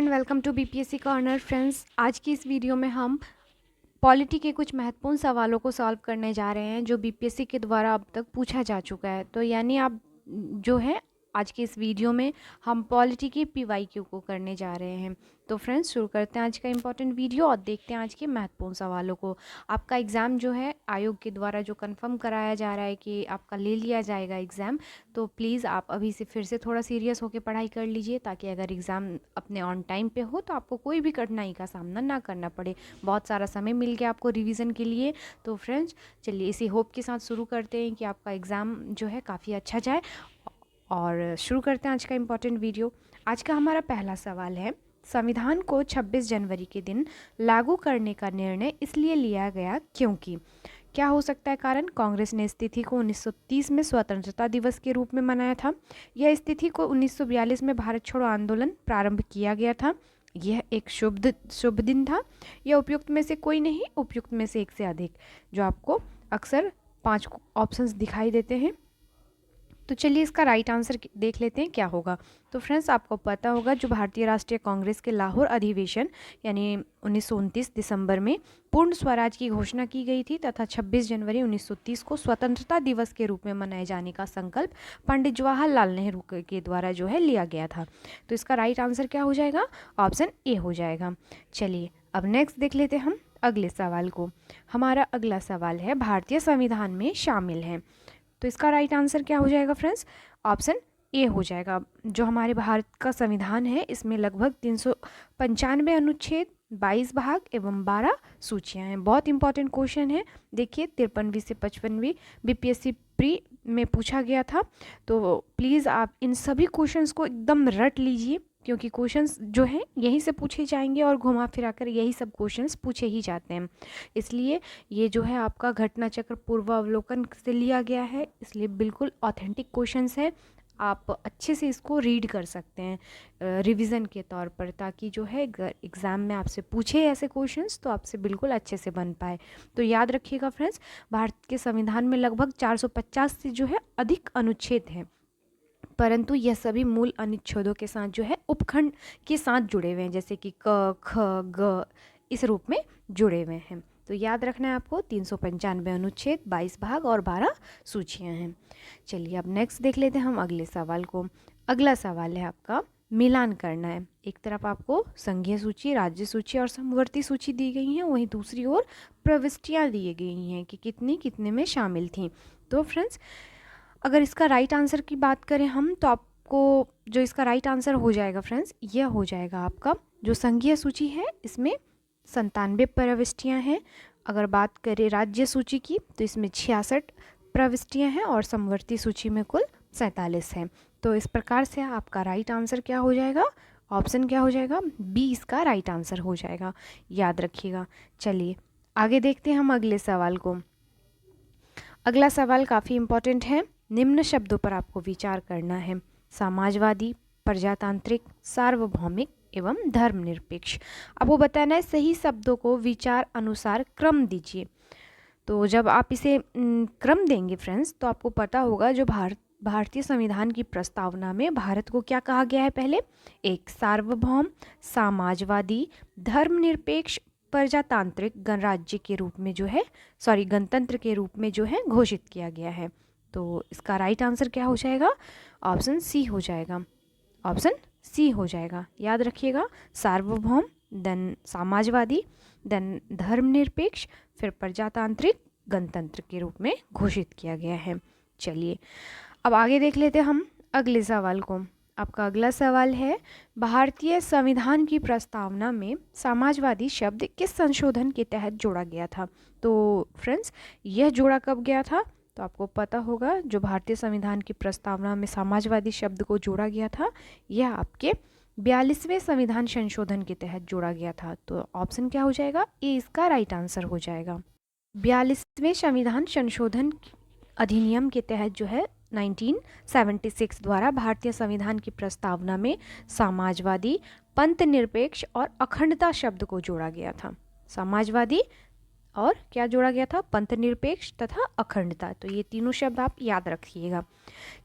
And welcome to BPSC corner friends. आज की इस वीडियो में हम पॉलिटी के कुछ महत्वपूर्ण सवालों को सॉल्व करने जा रहे हैं जो बीपीएससी के द्वारा अब तक पूछा जा चुका है। तो यानी आप जो है आज की इस वीडियो में हम पॉलिटी की पीवाईक्यू को करने जा रहे हैं। तो फ्रेंड्स शुरू करते हैं आज का इम्पोर्टेंट वीडियो और देखते हैं आज के महत्वपूर्ण सवालों को। आपका एग्ज़ाम जो है आयोग के द्वारा जो कंफर्म कराया जा रहा है कि आपका ले लिया जाएगा एग्ज़ाम, तो प्लीज़ आप अभी से फिर से थोड़ा सीरियस होकर पढ़ाई कर लीजिए ताकि अगर एग्ज़ाम अपने ऑन टाइम पे हो तो आपको कोई भी कठिनाई का सामना ना करना पड़े। बहुत सारा समय मिल गया आपको रिवीजन के लिए। तो फ्रेंड्स चलिए इसी होप के साथ शुरू करते हैं कि आपका एग्ज़ाम जो है काफ़ी अच्छा जाए और शुरू करते हैं आज का इम्पोर्टेंट वीडियो। आज का हमारा पहला सवाल है, संविधान को 26 जनवरी के दिन लागू करने का निर्णय इसलिए लिया गया क्योंकि क्या हो सकता है कारण? कांग्रेस ने इस तिथि को 1930 में स्वतंत्रता दिवस के रूप में मनाया था। यह इस तिथि को 1942 में भारत छोड़ो आंदोलन प्रारंभ किया गया था। यह एक शुभ दिन था। यह उपयुक्त में से कोई नहीं, उपयुक्त में से एक से अधिक, जो आपको अक्सर 5 ऑप्शंस दिखाई देते हैं। तो चलिए इसका राइट आंसर देख लेते हैं क्या होगा। तो फ्रेंड्स आपको पता होगा जो भारतीय राष्ट्रीय कांग्रेस के लाहौर अधिवेशन यानी 1929 दिसंबर में पूर्ण स्वराज की घोषणा की गई थी तथा 26 जनवरी 1930 को स्वतंत्रता दिवस के रूप में मनाए जाने का संकल्प पंडित जवाहरलाल नेहरू के द्वारा जो है लिया गया था। तो इसका राइट आंसर क्या हो जाएगा? ऑप्शन ए हो जाएगा। चलिए अब नेक्स्ट देख लेते हैं हम अगले सवाल को। हमारा अगला सवाल है, भारतीय संविधान में शामिल है। तो इसका राइट आंसर क्या हो जाएगा फ्रेंड्स? ऑप्शन ए हो जाएगा। जो हमारे भारत का संविधान है इसमें लगभग 395 अनुच्छेद, 22 भाग एवं 12 सूचियां हैं। बहुत इंपॉर्टेंट क्वेश्चन है। देखिए 53वीं से 55वीं बीपीएससी प्री में पूछा गया था। तो प्लीज़ आप इन सभी क्वेश्चंस को एकदम रट लीजिए क्योंकि क्वेश्चंस जो हैं यहीं से पूछे जाएंगे और घुमा फिरा कर यही सब क्वेश्चंस पूछे ही जाते हैं। इसलिए ये जो है आपका घटना चक्र पूर्वावलोकन से लिया गया है, इसलिए बिल्कुल ऑथेंटिक क्वेश्चंस है। आप अच्छे से इसको रीड कर सकते हैं रिवीजन के तौर पर, ताकि जो है एग्ज़ाम में आपसे पूछे ऐसे क्वेश्चंस तो आपसे बिल्कुल अच्छे से बन पाए। तो याद रखिएगा फ्रेंड्स, भारत के संविधान में लगभग 450 से जो है अधिक अनुच्छेद हैं, परंतु यह सभी मूल अनुच्छेदों के साथ जो है उपखंड के साथ जुड़े हुए हैं, जैसे कि क, ख, ग इस रूप में जुड़े हुए हैं। तो याद रखना है आपको 395 अनुच्छेद, 22 भाग और 12 सूचियां हैं। चलिए अब नेक्स्ट देख लेते हैं हम अगले सवाल को। अगला सवाल है आपका, मिलान करना है। एक तरफ आपको संघीय सूची, राज्य सूची और समवर्ती सूची दी गई हैं, वहीं दूसरी ओर प्रविष्टियाँ दी गई हैं कि कितनी कितने में शामिल थी। तो फ्रेंड्स अगर इसका राइट आंसर की बात करें हम तो आपको जो इसका राइट आंसर हो जाएगा फ्रेंड्स, यह हो जाएगा आपका जो संघीय सूची है इसमें 97 प्रविष्टियाँ हैं। अगर बात करें राज्य सूची की तो इसमें 66 प्रविष्टियाँ हैं और समवर्ती सूची में कुल 47 हैं। तो इस प्रकार से आपका राइट आंसर क्या हो जाएगा? ऑप्शन क्या हो जाएगा? बी इसका राइट आंसर हो जाएगा, याद रखिएगा। चलिए आगे देखते हैं हम अगले सवाल को। अगला सवाल काफ़ी इम्पोर्टेंट है। निम्न शब्दों पर आपको विचार करना है, समाजवादी, प्रजातांत्रिक, सार्वभौमिक एवं धर्मनिरपेक्ष। आपको बताना है सही शब्दों को विचार अनुसार क्रम दीजिए। तो जब आप इसे क्रम देंगे फ्रेंड्स तो आपको पता होगा जो भारतीय संविधान की प्रस्तावना में भारत को क्या कहा गया है? पहले एक सार्वभौम, समाजवादी, धर्मनिरपेक्ष, प्रजातांत्रिक गणराज्य के रूप में जो है गणतंत्र के रूप में जो है घोषित किया गया है। तो इसका राइट आंसर क्या हो जाएगा? ऑप्शन सी हो जाएगा। ऑप्शन सी हो जाएगा, याद रखिएगा। सार्वभौम, देन समाजवादी, देन धर्मनिरपेक्ष, फिर प्रजातांत्रिक गणतंत्र के रूप में घोषित किया गया है। चलिए अब आगे देख लेते हैं हम अगले सवाल को। आपका अगला सवाल है, भारतीय संविधान की प्रस्तावना में समाजवादी शब्द किस संशोधन के तहत जोड़ा गया था? तो फ्रेंड्स यह जोड़ा कब गया था? तो आपको पता होगा जो भारतीय संविधान की प्रस्तावना में समाजवादी शब्द को जोड़ा गया था यह आपके 42वें संविधान संशोधन के तहत जोड़ा गया था। तो ऑप्शन क्या हो जाएगा? ए इसका राइट आंसर हो जाएगा। 42वें संविधान संशोधन अधिनियम के तहत जो है 1976 द्वारा भारतीय संविधान की प्रस्तावना में समाजवादी, पंथ निरपेक्ष और अखंडता शब्द को जोड़ा गया था। समाजवादी और क्या जोड़ा गया था? पंथ निरपेक्ष तथा अखंडता। तो ये तीनों शब्द आप याद रखिएगा।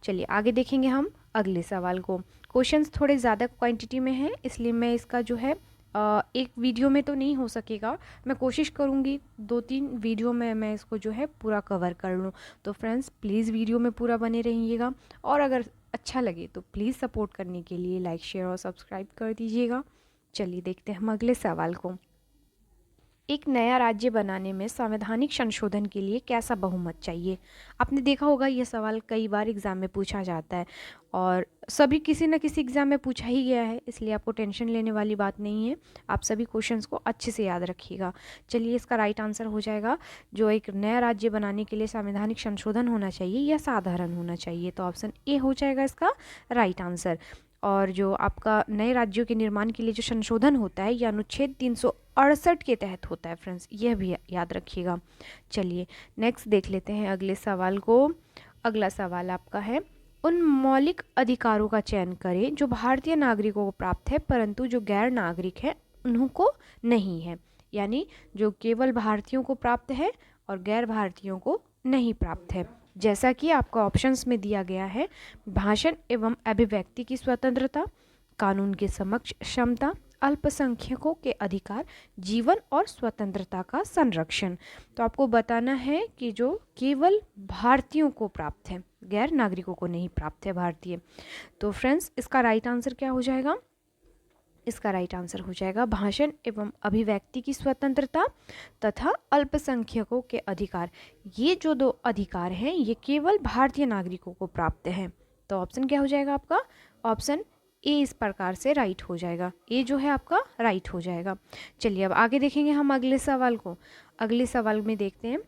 चलिए आगे देखेंगे हम अगले सवाल को। क्वेश्चंस थोड़े ज़्यादा क्वांटिटी में हैं, इसलिए मैं इसका जो है एक वीडियो में तो नहीं हो सकेगा। मैं कोशिश करूँगी 2-3 वीडियो में मैं इसको जो है पूरा कवर कर लूँ। तो फ्रेंड्स प्लीज़ वीडियो में पूरा बने रहिएगा, और अगर अच्छा लगे तो प्लीज़ सपोर्ट करने के लिए लाइक, शेयर और सब्सक्राइब कर दीजिएगा। चलिए देखते हैं हम अगले सवाल को। एक नया राज्य बनाने में संवैधानिक संशोधन के लिए कैसा बहुमत चाहिए? आपने देखा होगा यह सवाल कई बार एग्ज़ाम में पूछा जाता है, और सभी किसी न किसी एग्ज़ाम में पूछा ही गया है, इसलिए आपको टेंशन लेने वाली बात नहीं है। आप सभी क्वेश्चंस को अच्छे से याद रखिएगा। चलिए इसका राइट आंसर हो जाएगा, जो एक नया राज्य बनाने के लिए संवैधानिक संशोधन होना चाहिए या साधारण होना चाहिए, तो ऑप्शन ए हो जाएगा इसका राइट आंसर। और जो आपका नए राज्यों के निर्माण के लिए जो संशोधन होता है, यह अनुच्छेद 368 के तहत होता है फ्रेंड्स, यह भी याद रखिएगा। चलिए नेक्स्ट देख लेते हैं अगले सवाल को। अगला सवाल आपका है, उन मौलिक अधिकारों का चयन करें जो भारतीय नागरिकों को प्राप्त है परंतु जो गैर नागरिक है उनको नहीं है। यानी जो केवल भारतीयों को प्राप्त है और गैर भारतीयों को नहीं प्राप्त है। जैसा कि आपका ऑप्शंस में दिया गया है, भाषण एवं अभिव्यक्ति की स्वतंत्रता, कानून के समक्ष क्षमता, अल्पसंख्यकों के अधिकार, जीवन और स्वतंत्रता का संरक्षण। तो आपको बताना है कि जो केवल भारतीयों को प्राप्त है, गैर नागरिकों को नहीं प्राप्त है भारतीय। तो फ्रेंड्स इसका राइट आंसर क्या हो जाएगा? इसका राइट आंसर हो जाएगा भाषण एवं अभिव्यक्ति की स्वतंत्रता तथा अल्पसंख्यकों के अधिकार। ये जो दो अधिकार हैं ये केवल भारतीय नागरिकों को प्राप्त हैं। तो ऑप्शन क्या हो जाएगा आपका? ऑप्शन ए इस प्रकार से राइट हो जाएगा। ए जो है आपका राइट हो जाएगा। चलिए अब आगे देखेंगे हम अगले सवाल को। अगले सवाल में देखते हैं।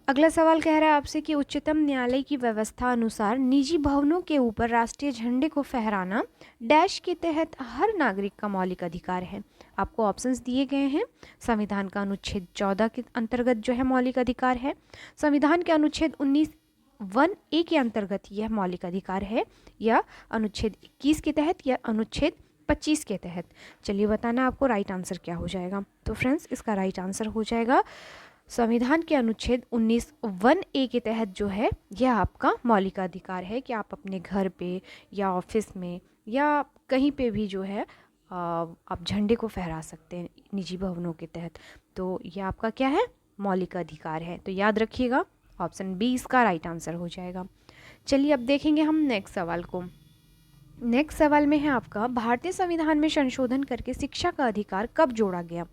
अगला सवाल कह रहा है आपसे कि उच्चतम न्यायालय की व्यवस्था अनुसार निजी भवनों के ऊपर राष्ट्रीय झंडे को फहराना डैश के तहत हर नागरिक का मौलिक अधिकार है। आपको ऑप्शंस दिए गए हैं। संविधान का अनुच्छेद 14 के अंतर्गत जो है मौलिक अधिकार है, संविधान के अनुच्छेद 19(1)(a) के अंतर्गत यह मौलिक अधिकार है, या अनुच्छेद 21 के तहत या अनुच्छेद 25 के तहत। चलिए बताना आपको राइट आंसर क्या हो जाएगा। तो फ्रेंड्स इसका राइट आंसर हो जाएगा संविधान के अनुच्छेद 19(1)(a) के तहत जो है यह आपका मौलिक अधिकार है कि आप अपने घर पे या ऑफिस में या कहीं पे भी जो है आप झंडे को फहरा सकते हैं निजी भवनों के तहत। तो यह आपका क्या है? मौलिक अधिकार है। तो याद रखिएगा ऑप्शन बी इसका राइट आंसर हो जाएगा। चलिए अब देखेंगे हम नेक्स्ट सवाल को। नेक्स्ट सवाल में है आपका, भारतीय संविधान में संशोधन करके शिक्षा का अधिकार कब जोड़ा गया?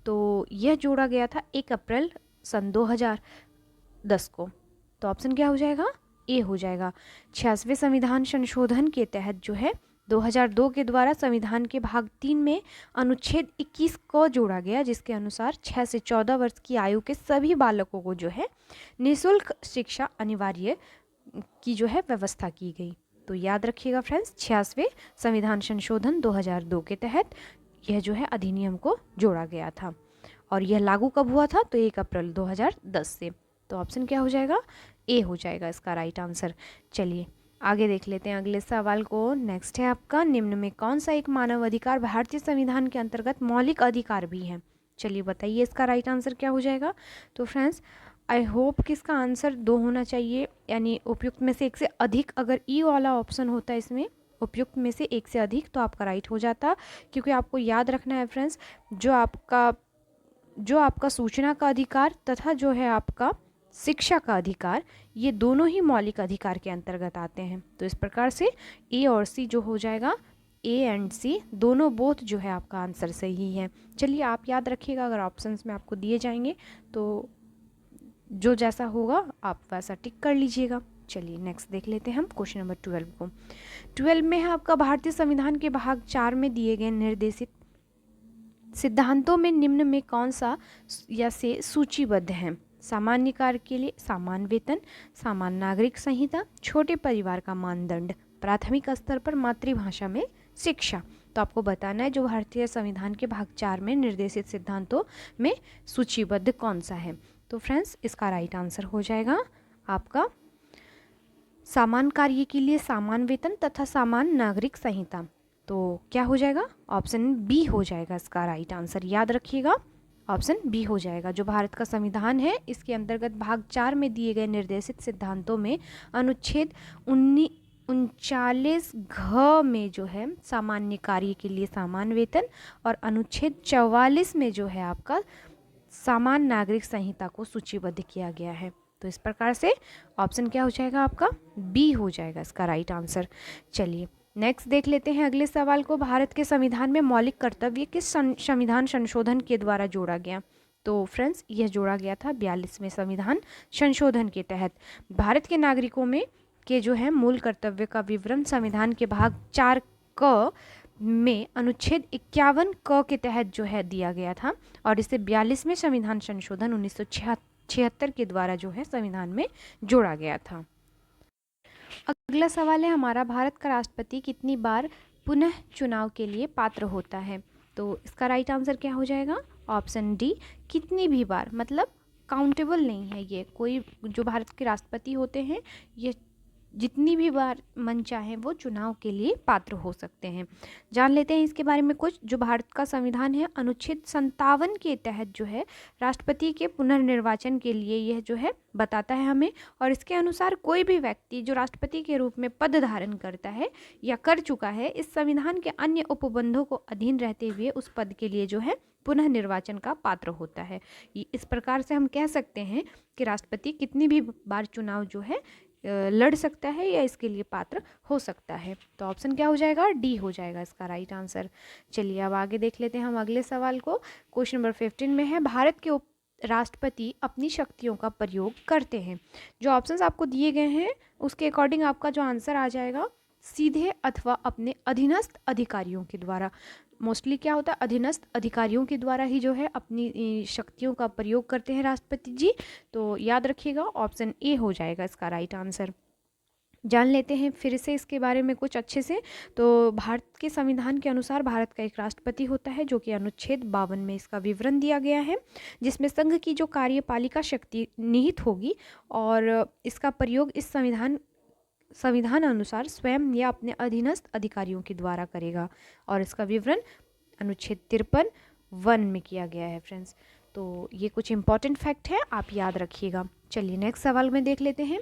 तो यह जोड़ा गया था 1 अप्रैल सन 2010 को। तो ऑप्शन क्या हो जाएगा? ए हो जाएगा। 86वें संविधान संशोधन के तहत जो है 2002 के द्वारा संविधान के भाग 3 में अनुच्छेद 21 को जोड़ा गया, जिसके अनुसार 6 से 14 वर्ष की आयु के सभी बालकों को जो है निःशुल्क शिक्षा अनिवार्य की जो है व्यवस्था की गई। तो याद रखिएगा फ्रेंड्स, 86वें संविधान संशोधन 2002 के तहत यह जो है अधिनियम को जोड़ा गया था, और यह लागू कब हुआ था? तो 1 अप्रैल 2010 से। तो ऑप्शन क्या हो जाएगा? ए हो जाएगा इसका राइट आंसर। चलिए आगे देख लेते हैं अगले सवाल को। नेक्स्ट है आपका, निम्न में कौन सा एक मानव अधिकार भारतीय संविधान के अंतर्गत मौलिक अधिकार भी है? चलिए बताइए इसका राइट आंसर क्या हो जाएगा। तो फ्रेंड्स आई होप कि इसका आंसर 2 होना चाहिए, यानी उपयुक्त में से एक से अधिक। अगर ई वाला ऑप्शन होता है इसमें उपयुक्त में से एक से अधिक, तो आपका राइट हो जाता। क्योंकि आपको याद रखना है फ्रेंड्स, जो आपका सूचना का अधिकार तथा जो है आपका शिक्षा का अधिकार, ये दोनों ही मौलिक अधिकार के अंतर्गत आते हैं। तो इस प्रकार से ए और सी जो हो जाएगा, ए एंड सी दोनों बोथ जो है आपका आंसर सही है। चलिए आप याद रखिएगा, अगर ऑप्शंस में आपको दिए जाएंगे तो जो जैसा होगा आप वैसा टिक कर लीजिएगा। चलिए नेक्स्ट देख लेते हैं हम क्वेश्चन नंबर 12 को। 12 में है आपका, भारतीय संविधान के भाग 4 में दिए गए निर्देशित सिद्धांतों में निम्न में कौन सा या से सूचीबद्ध है? सामान्य कार्य के लिए समान वेतन, सामान्य नागरिक संहिता, छोटे परिवार का मानदंड, प्राथमिक स्तर पर मातृभाषा में शिक्षा। तो आपको बताना है जो भारतीय संविधान के भाग 4 में निर्देशित सिद्धांतों में सूचीबद्ध कौन सा है। तो फ्रेंड्स इसका राइट आंसर हो जाएगा आपका सामान्य कार्य के लिए समान वेतन तथा समान नागरिक संहिता। तो क्या हो जाएगा? ऑप्शन बी हो जाएगा इसका राइट आंसर। याद रखिएगा ऑप्शन बी हो जाएगा। जो भारत का संविधान है इसके अंतर्गत भाग 4 में दिए गए निर्देशित सिद्धांतों में अनुच्छेद 39 घ में जो है सामान्य कार्य के लिए सामान्य वेतन, और अनुच्छेद 44 में जो है आपका सामान्य नागरिक संहिता को सूचीबद्ध किया गया है। तो इस प्रकार से ऑप्शन क्या हो जाएगा आपका? बी हो जाएगा इसका राइट आंसर। चलिए नेक्स्ट देख लेते हैं अगले सवाल को। भारत के संविधान में मौलिक कर्तव्य किस संविधान संशोधन के द्वारा जोड़ा गया? तो फ्रेंड्स यह जोड़ा गया था 42वें संविधान संशोधन के तहत। भारत के नागरिकों में के जो है मूल कर्तव्य का विवरण संविधान के भाग 4 क में अनुच्छेद 51 क के तहत जो है दिया गया था, और इसे 42वें संविधान संशोधन 1976 के द्वारा जो है संविधान में जोड़ा गया था। अगला सवाल है हमारा, भारत का राष्ट्रपति कितनी बार पुनः चुनाव के लिए पात्र होता है? तो इसका राइट आंसर क्या हो जाएगा? ऑप्शन डी, कितनी भी बार, मतलब काउंटेबल नहीं है ये। कोई जो भारत के राष्ट्रपति होते हैं ये जितनी भी बार मन चाहे वो चुनाव के लिए पात्र हो सकते हैं। जान लेते हैं इसके बारे में कुछ। जो भारत का संविधान है अनुच्छेद 57 के तहत जो है राष्ट्रपति के पुनर्निर्वाचन के लिए यह जो है बताता है हमें, और इसके अनुसार कोई भी व्यक्ति जो राष्ट्रपति के रूप में पद धारण करता है या कर चुका है, इस संविधान के अन्य उपबंधों को अधीन रहते हुए उस पद के लिए जो है पुनः निर्वाचन का पात्र होता है। इस प्रकार से हम कह सकते हैं कि राष्ट्रपति कितनी भी बार चुनाव जो है लड़ सकता है या इसके लिए पात्र हो सकता है। तो ऑप्शन क्या हो जाएगा? डी हो जाएगा इसका राइट आंसर। चलिए अब आगे देख लेते हैं हम अगले सवाल को। क्वेश्चन नंबर 15 में है, भारत के राष्ट्रपति अपनी शक्तियों का प्रयोग करते हैं। जो ऑप्शंस आपको दिए गए हैं उसके अकॉर्डिंग आपका जो आंसर आ जाएगा सीधे अथवा अपने अधीनस्थ अधिकारियों के द्वारा। मोस्टली क्या होता है, अधीनस्थ अधिकारियों के द्वारा ही जो है अपनी शक्तियों का प्रयोग करते हैं राष्ट्रपति जी। तो याद रखिएगा ऑप्शन ए हो जाएगा इसका राइट आंसर। जान लेते हैं फिर से इसके बारे में कुछ अच्छे से। तो भारत के संविधान के अनुसार भारत का एक राष्ट्रपति होता है, जो कि अनुच्छेद 52 में इसका विवरण दिया गया है, जिसमें संघ की जो कार्यपालिका शक्ति निहित होगी, और इसका प्रयोग इस संविधान अनुसार स्वयं या अपने अधीनस्थ अधिकारियों के द्वारा करेगा, और इसका विवरण अनुच्छेद 53(1) में किया गया है फ्रेंड्स। तो ये कुछ इंपॉर्टेंट फैक्ट है, आप याद रखिएगा। चलिए नेक्स्ट सवाल में देख लेते हैं।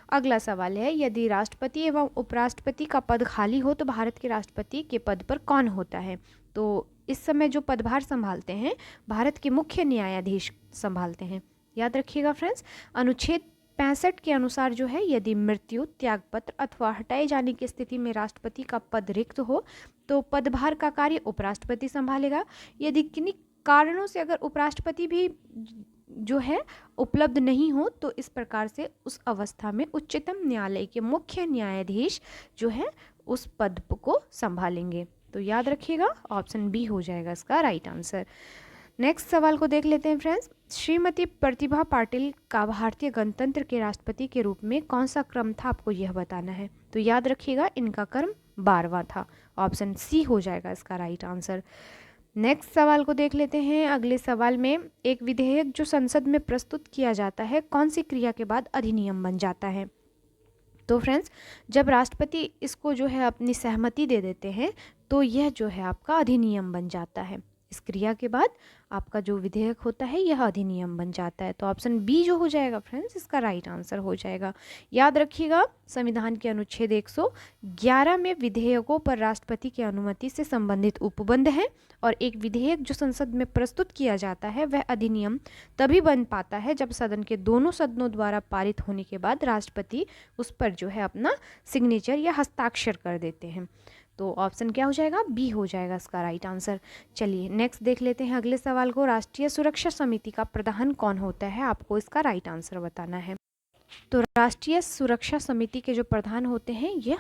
अगला सवाल है, यदि राष्ट्रपति एवं उपराष्ट्रपति का पद खाली हो तो भारत के राष्ट्रपति के पद पर कौन होता है? तो इस समय जो पदभार संभालते हैं भारत के मुख्य न्यायाधीश संभालते हैं। याद रखिएगा फ्रेंड्स, अनुच्छेद 65 के अनुसार जो है यदि मृत्यु, त्यागपत्र अथवा हटाए जाने की स्थिति में राष्ट्रपति का पद रिक्त हो तो पदभार का कार्य उपराष्ट्रपति संभालेगा। यदि किन्हीं कारणों से अगर उपराष्ट्रपति भी जो है उपलब्ध नहीं हो तो इस प्रकार से उस अवस्था में उच्चतम न्यायालय के मुख्य न्यायाधीश जो है उस पद को संभालेंगे। तो याद रखिएगा ऑप्शन बी हो जाएगा इसका राइट आंसर। नेक्स्ट सवाल को देख लेते हैं फ्रेंड्स। श्रीमती प्रतिभा पाटिल का भारतीय गणतंत्र के राष्ट्रपति के रूप में कौन सा क्रम था, आपको यह बताना है। तो याद रखिएगा इनका क्रम 12वां था। ऑप्शन सी हो जाएगा इसका राइट आंसर। नेक्स्ट सवाल को देख लेते हैं। अगले सवाल में, एक विधेयक जो संसद में प्रस्तुत किया जाता है कौन सी क्रिया के बाद अधिनियम बन जाता है? तो फ्रेंड्स, जब राष्ट्रपति इसको जो है अपनी सहमति दे देते हैं तो यह जो है आपका अधिनियम बन जाता है। इस क्रिया के बाद आपका जो विधेयक होता है यह अधिनियम बन जाता है। तो ऑप्शन बी जो हो जाएगा फ्रेंड्स इसका राइट आंसर हो जाएगा। याद रखिएगा संविधान के अनुच्छेद 111 में विधेयकों पर राष्ट्रपति की अनुमति से संबंधित उपबंध है, और एक विधेयक जो संसद में प्रस्तुत किया जाता है वह अधिनियम तभी बन पाता है जब सदन के दोनों सदनों द्वारा पारित होने के बाद राष्ट्रपति उस पर जो है अपना सिग्नेचर या हस्ताक्षर कर देते हैं। तो ऑप्शन क्या हो जाएगा? बी हो जाएगा इसका राइट आंसर। चलिए नेक्स्ट देख लेते हैं अगले सवाल को। राष्ट्रीय सुरक्षा समिति का प्रधान कौन होता है, आपको इसका राइट आंसर बताना है। तो राष्ट्रीय सुरक्षा समिति के जो प्रधान होते हैं यह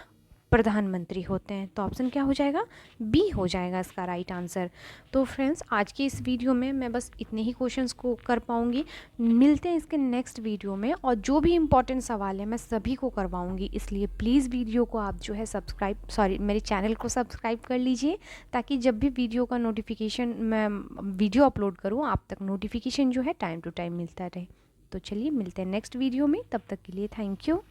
प्रधानमंत्री होते हैं। तो ऑप्शन क्या हो जाएगा? बी हो जाएगा इसका राइट आंसर। तो फ्रेंड्स, आज की इस वीडियो में मैं बस इतने ही क्वेश्चंस को कर पाऊँगी। मिलते हैं इसके नेक्स्ट वीडियो में, और जो भी इंपॉर्टेंट सवाल है मैं सभी को करवाऊँगी। इसलिए प्लीज़ वीडियो को आप जो है मेरे चैनल को सब्सक्राइब कर लीजिए, ताकि जब भी वीडियो का नोटिफिकेशन मैं वीडियो अपलोड करूँ आप तक नोटिफिकेशन जो है टाइम टू टाइम मिलता रहे। तो चलिए मिलते हैं नेक्स्ट वीडियो में, तब तक के लिए थैंक यू।